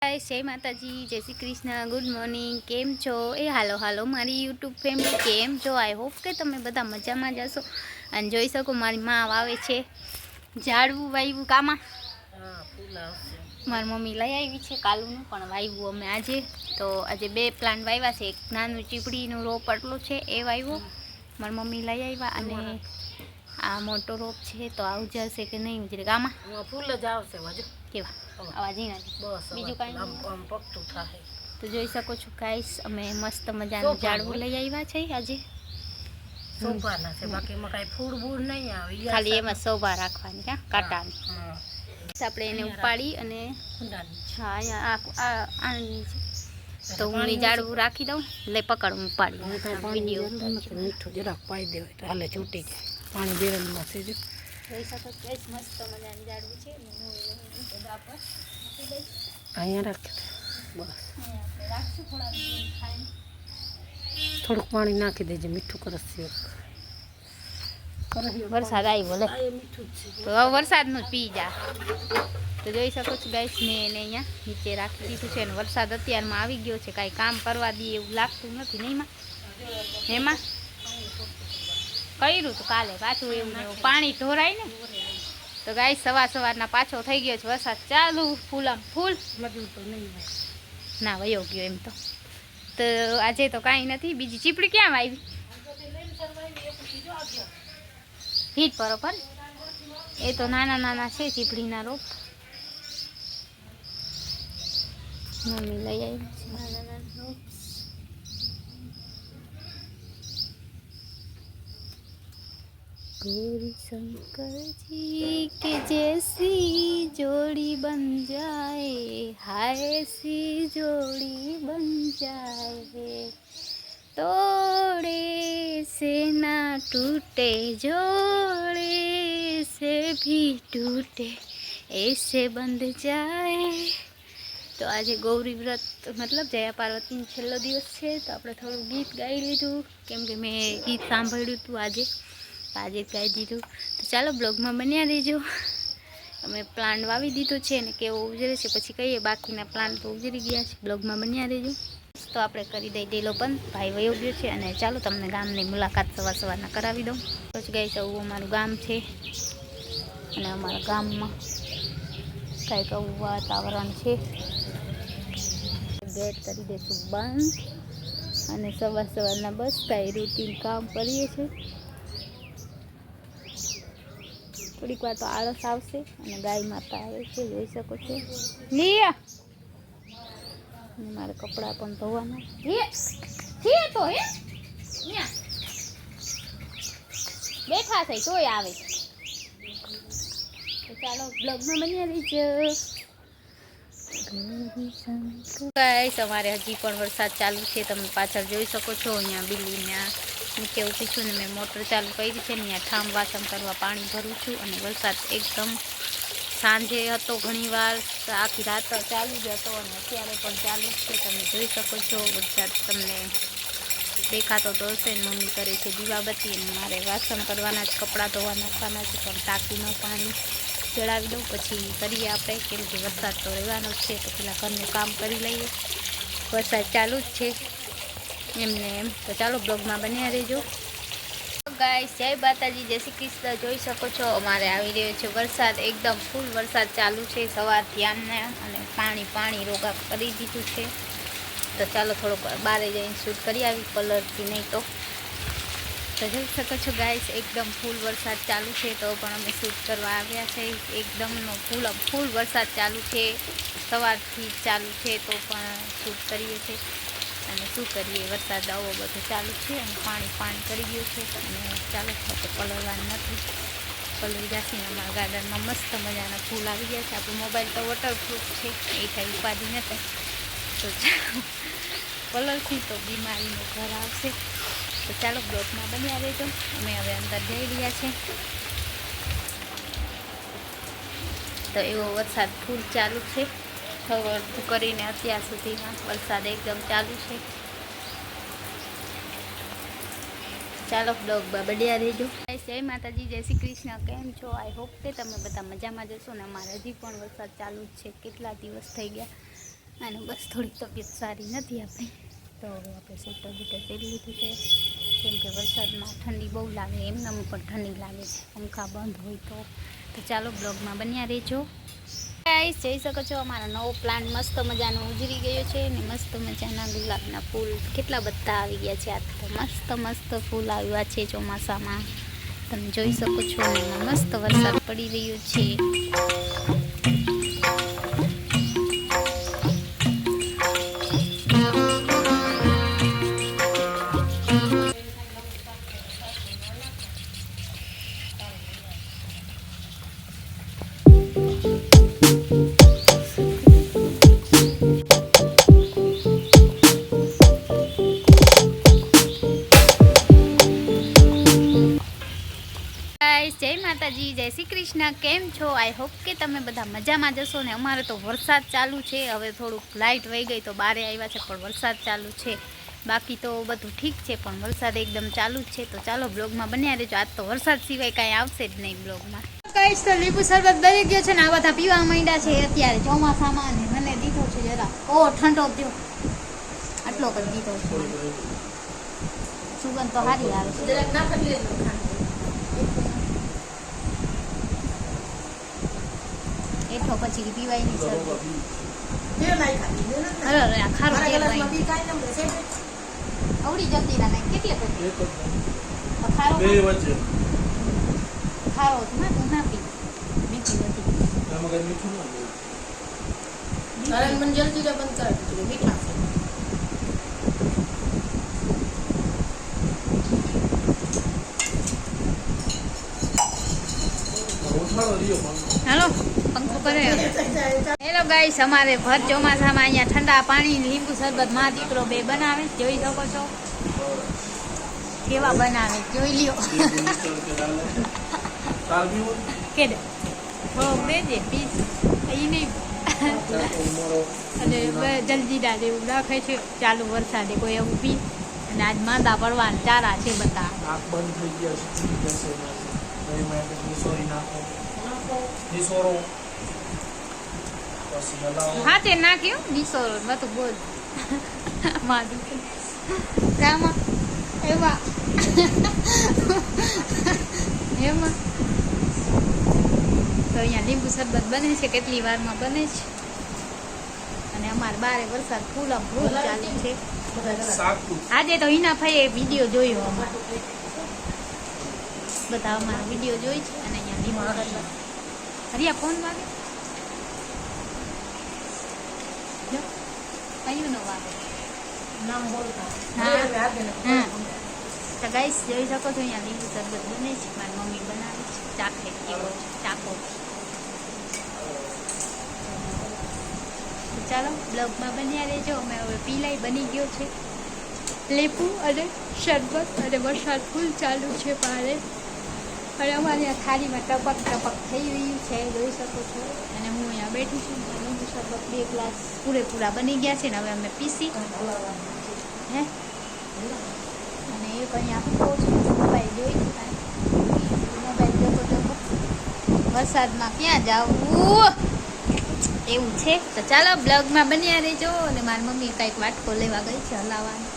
Guys જય માતાજી, જય શ્રી કૃષ્ણ, ગુડ મોર્નિંગ. કેમ છો? એ હાલો મારી યુટ્યુબ ફેમિલી, કેમ છો? આઈ હોપ કે તમે બધા મજામાં જ હશો. અને જોઈ શકો મારી માં વાવે છે ઝાડવું વાવ્યું કામાં. મારી મમ્મી લઈ આવી છે કાલુનું, પણ વાવ્યું અમે આજે. તો આજે બે પ્લાન્ટ વાવ્યા છે. એક નાનું ચીપડીનું રોપ આટલું છે એ વાવ્યો મારી મમ્મી લઈ આવ્યા, અને આ મોટો રોપ છે તો આવું જશે કે નહીં ઉજરે કામાં ફૂલ જ આવશે. કેવા આવા ઝીણા બસ, બીજું કાંઈ પકતું થાય. તો જોઈ શકો છો ગાઈસ, અમે મસ્ત મજાનું ઝાડવું લઈ આવ્યા છે આજે. સોપાના છે, બાકી એમાં કાંઈ ફૂડ બૂડ નહીં આવે, ખાલી એમાં શોભા રાખવાની ક્યાં કાંટાની. આપણે એને ઉપાડી અને હા અહીંયા આની તો હું ઝાડવું રાખી દઉં, લઈ પકડ ઉપાડી વિડીયો. મીઠું જરાક પાઈ દેવાય તો હાલે છૂટી જાય. પાણી બેરલમાં છે જો. જોઈ શકો ગાઈસ, મસ્ત મજાનું ઝાડવું છે. અહીંયા રાખી બસ. રાખશું થોડુંક પાણી નાખી દેજે, મીઠું કરશે. વરસાદ આવી બોલે તો હવે વરસાદનું જ પી જા. તો જોઈ શકો છો ગાઈસ, મેં એને અહીંયા નીચે રાખી દીધું છે. અને વરસાદ અત્યારમાં આવી ગયો છે, કાંઈ કામ કરવા દઈએ એવું લાગતું નથી નહીં માં. એમાં કર્યું તો કાલે પાછું એવું ને એવું પાણી ઢોરાય ને. તો ગાઈસ સવારના પાછો થઈ ગયો છે વરસાદ ચાલુ, ફૂલામ ફૂલ. ના વયો ગયો એમ તો આજે તો કાંઈ નથી. બીજી ચીપડી ક્યાં આવી? હીટ બરોબર, એ તો નાના છે ચીપડીના રોપ. મમ્મી લઈ આવી છે નાના રોપ. गौरी शंकर जी के जैसी जोड़ी बन जाए, हाय सी जोड़ी बन जाए, तोड़े से ना टूटे, जोड़े से भी टूटे, ऐसे बंध जाए. તો આજે ગૌરી વ્રત મતલબ જયા પાર્વતીનો છેલ્લો દિવસ છે, તો આપણે થોડું ગીત ગાઈ લીધું, કેમ કે મેં ગીત સાંભળ્યું હતું આજે જ ગાઈ દીધું. તો ચાલો બ્લોગમાં બન્યા રહેજો. અમે પ્લાન્ટ વાવી દીધો છે અને કેવો ઉજરે છે પછી કહીએ. બાકીના પ્લાન્ટ તો ઉજરી ગયા છે. બ્લોગમાં બન્યા રહેજો. તો આપણે કરી દઈ ડેલો બંધ. ભાઈ વયો ગયો છે, અને ચાલો તમને ગામની મુલાકાત સવારના કરાવી દઉં. પછી ગાઈસ આવું અમારું ગામ છે, અને અમારા ગામમાં કંઈક આવું વાતાવરણ છે. ગેટ કરી દઈશું બંધ, અને સવારના બસ કાંઈ રૂટીન કામ કરીએ છીએ. થોડીક વાર તો આળસ આવશે, અને ગાય માતા આવે છે, જોઈ શકો છો. લિયા મારે કપડાં પણ ધોવાના તો બેઠા થઈ તોય આવે. તો ચાલો બ્લોગમાં બન્યા રહીજો. ગાઈસ અમારે હજી પણ વરસાદ ચાલુ છે, તમે પાછળ જોઈ શકો છો. અહીંયા બિલ્લીના નીચે ઊભી છું ને મેં મોટર ચાલુ કરી છે. અહીંયા ઠામ વાસણ કરવા પાણી ભરું છું, અને વરસાદ એકદમ સાંજે હતો ઘણીવાર, આખી રાત ચાલુ જ હતો, અને અત્યારે પણ ચાલુ છે. તમે જોઈ શકો છો વરસાદ તમને દેખાતો તો હશે. મમ્મી કરે છે દીવાબત્તી, અને મારે વાસણ કરવાના જ, કપડાં ધોવા નાખવાના છે. પણ ટાંકીમાં પાણી ચડાવી દઉં પછી કરીએ આપણે, કેમ કે વરસાદ તો રહેવાનો જ છે. તો પેલા ઘરનું કામ કરી લઈએ, વરસાદ ચાલુ જ છે એમને એમ. તો ચાલો બ્લોગમાં બન્યા રહેજો. ગાઈસ જય માતાજી, જય શ્રી કૃષ્ણ. જોઈ શકો છો અમારે આવી રહ્યો છે વરસાદ, એકદમ ફૂલ વરસાદ ચાલુ છે સવારથી આમને, અને પાણી રોગા કરી દીધું છે. તો ચાલો થોડોક બહાર જઈને શૂટ કરી આવી, કલરથી નહીં તો જોઈ શકો છો ગાઈસ એકદમ ફૂલ વરસાદ ચાલુ છે. તો પણ અમે શૂટ કરવા આવ્યા છે. એકદમનો ફૂલ વરસાદ ચાલુ છે, સવારથી ચાલુ છે, તો પણ શૂટ કરીએ છીએ. અને શું કરીએ, વરસાદ આવો બધો ચાલુ છે, અને પાણી કરી ગયું છે. અને ચાલો તો કલરવાનું નથી, કલર જશે. અમારા ગાર્ડનમાં મસ્ત મજાના ફૂલ આવી ગયા છે. આપણો મોબાઈલ તો વોટરપ્રૂફ છે, એ કાંઈ ઉપાધિ નથી. તો કલરથી તો બીમારીનું ઘર આવશે. તો ચાલો બ્લોગમાં બન્યા રહેજો. અમે હવે અંદર જઈ રહ્યા છીએ. તો એવો વરસાદ ફૂલ ચાલુ છે, સવારથી કરીને અત્યાર સુધીમાં વરસાદ એકદમ ચાલુ છે. ચાલો બ્લોગમાં બન્યા રહેજો. જય માતાજી, જય શ્રી કૃષ્ણ. કેમ છો? આઈ હોપ કે તમે બધા મજામાં જશો. ને અમારે હજી પણ વરસાદ ચાલુ જ છે, કેટલા દિવસ થઈ ગયા. અને બસ થોડીક તબિયત સારી નથી આપણી, તો હવે આપણે સ્વેટર બુટર પહેરી લીધું છે, કેમ કે વરસાદમાં ઠંડી બહુ લાગે, એમનામ પણ ઠંડી લાગે છે પંખા બંધ હોય તો ચાલો બ્લોગમાં બન્યા રહેજો. ગાઈસ જઈ શકો છો, અમારો નવો પ્લાન્ટ મસ્ત મજાનો ઉજરી ગયો છે ને મસ્ત મજાના ગુલાબના ફૂલ કેટલા બધા આવી ગયા છે. આ તો મસ્ત મસ્ત ફૂલ આવ્યા છે ચોમાસામાં, તમે જોઈ શકો છો. મસ્ત વરસાદ પડી રહ્યો છે. જય માતાજી, જય શ્રી કૃષ્ણ. કેમ છો? આઈ હોપ કે તમે બધા મજામાં જશો ને. અમારે તો વરસાદ ચાલુ છે. હવે થોડુંક લાઇટ વહી ગઈ તો બારે આવ્યા છે, પણ વરસાદ ચાલુ છે. બાકી તો બધું ઠીક છે, પણ વરસાદ એકદમ ચાલુ જ છે. તો ચાલો બ્લોગમાં બન્યા રહેજો. આજ તો વરસાદ સિવાય કાંઈ આવશે જ નહીં બ્લોગમાં. ગાઈસ તો લીંબુ શરબત બની ગયો છે ને આ બધા પીવા માંડ્યા છે અત્યારે ચોમાસામાં. ને મને દીધો છે જરા ઠંડો થયો, આટલો કરી દીધો છે. સુગંધ તો સારી આવે છે. જરાક ના પડી એટલો પછી પીવાય નહીં સર. અરે ખારું અવડી જતી ના કેટલે ખારો ખારો ના તું ના પી, મીઠી નથી. મને જલ્દી બંધ કર, મીઠા છે. હાલો પંખો કરે. હેલો ગાઈસ, અમારે ભર ચોમાસામાં અહીંયા ઠંડા પાણી લીંબુ શરબત માં દીકરો બે બનાવે, જોઈ શકો છો કેવા બનાવે, જોઈ લ્યો. કે દેજે પીસ એ નહીં. અને જલ્દી દાદ એવું રાખે છે ચાલુ વરસાદે કોઈ એવું પી. અને આજ માંદા પડવાના ચારા છે બધા. હા તે નાખ્યું નિસોરો બધું બોલ માધું એમાં એમાં તો અહીંયા લીંબુ શરબત બને છે, કેટલી વારમાં બને છે. અને અમારે બારે વરસાદ ફૂલ ચાલે છે. આજે તો હિના ભાઈએ વિડીયો જોયો, અમારે બધા અમારા વિડીયો જોઈ છે. અને અહીંયા લીંબુ શરબત હરિયા ફોન વાગે કયું નો વાગે નામ બોલતા. હા તો ગાઈસ જોઈ શકો છો અહીંયા લીંબુ શરબત બને છે, મારી મમ્મી બનાવે છે. ચાખે કેવો ચાખો. ચાલો બ્લોગમાં બન્યા રહેજો. અમે હવે પીલાઈ બની ગયો છે લીંબુ અને શરબત, અને વરસાદ ફૂલ ચાલુ છે બહારે. અને અમારે અહીંયા થાળીમાં ટપક ટપક થઈ રહ્યું છે, જોઈ શકો છો. અને હું અહીંયા બેઠી છું. લીંબુ શરબત 2 ગ્લાસ પૂરેપૂરા બની ગયા છે ને હવે અમે પીસી હે. અને એક અહીંયા હું કહું છું મોબાઈલ જોઈ, મોબાઈલ જોતો જોતો વરસાદમાં ક્યાં જાવું એવું છે. તો ચાલો બ્લોગમાં બન્યા રહેજો. અને મારી મમ્મી કાંઈક વાટકો લેવા ગઈ છે હલાવવાનો,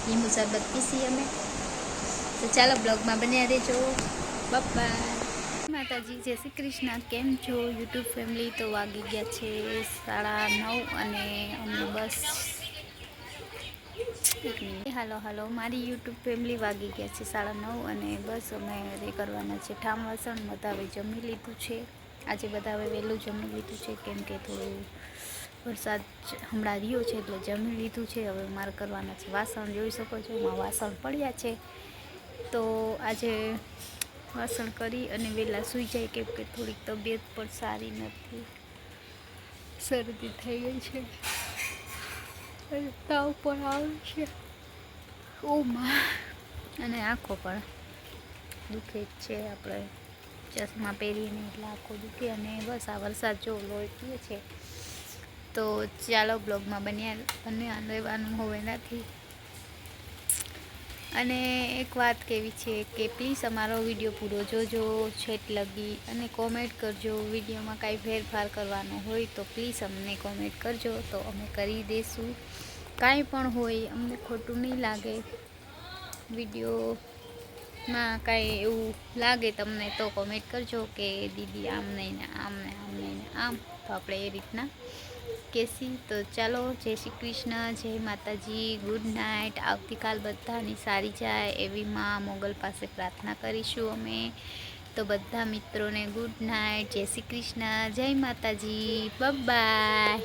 લીંબુ શરબત પીસી અમે. તો ચાલો બ્લોગમાં બન્યા રહેજો. બાય માતાજી, જય શ્રી કૃષ્ણ. કેમ છો યુટ્યુબ ફેમિલી? તો વાગી ગયા છે 9:30 અને અમે બસ હાલો મારી યુટ્યુબ ફેમિલી વાગી ગયા છે 9:30 અને બસ અમે એ કરવાના છે ઠામ વાસણ. બધા હવે જમી લીધું છે. આજે બધા હવે વહેલું જમી લીધું છે, કેમ કે થોડું વરસાદ હમણાં રહ્યો છે એટલે જમી લીધું છે. હવે મારે કરવાના છે વાસણ, જોઈ શકો છો એમાં વાસણ પડ્યા છે. તો આજે વાસણ કરી અને વહેલા સૂઈ જાય, કેમ કે થોડીક તબિયત પણ સારી નથી, શરદી થઈ ગઈ છે અને તાવ પણ આવે છે ઓમાં, અને આંખો પણ દુખે જ છે. આપણે ચશ્મા પહેરીને એટલે આંખો દુખે. અને બસ આ વરસાદ જો લોહી પીએ છે. તો ચાલો બ્લોગમાં બન્યા રહેવાનું હવે નથી. અને એક વાત કહેવી છે કે પ્લીઝ અમારો વિડીયો પૂરો જોજો છેટ લગી અને કોમેન્ટ કરજો. વિડીયોમાં કાંઈ ફેરફાર કરવાનો હોય તો પ્લીઝ અમને કોમેન્ટ કરજો તો અમે કરી દઈશું. કાંઈ પણ હોય અમને ખોટું નહીં લાગે. વિડીયોમાં કાંઈ એવું લાગે તમને તો કોમેન્ટ કરજો કે દીદી આમ નહીં ને આમ ને આમ નહીં ને આમ, તો આપણે એ રીતના કેસી. તો ચાલો, જય શ્રી કૃષ્ણ, જય માતાજી, ગુડ નાઇટ. આવતીકાલ બધાની સારી જાય એવી માં મોગલ પાસે પ્રાર્થના કરીશું અમે. તો બધા મિત્રોને ગુડ નાઇટ, જય શ્રી કૃષ્ણ, જય માતાજી, બાય.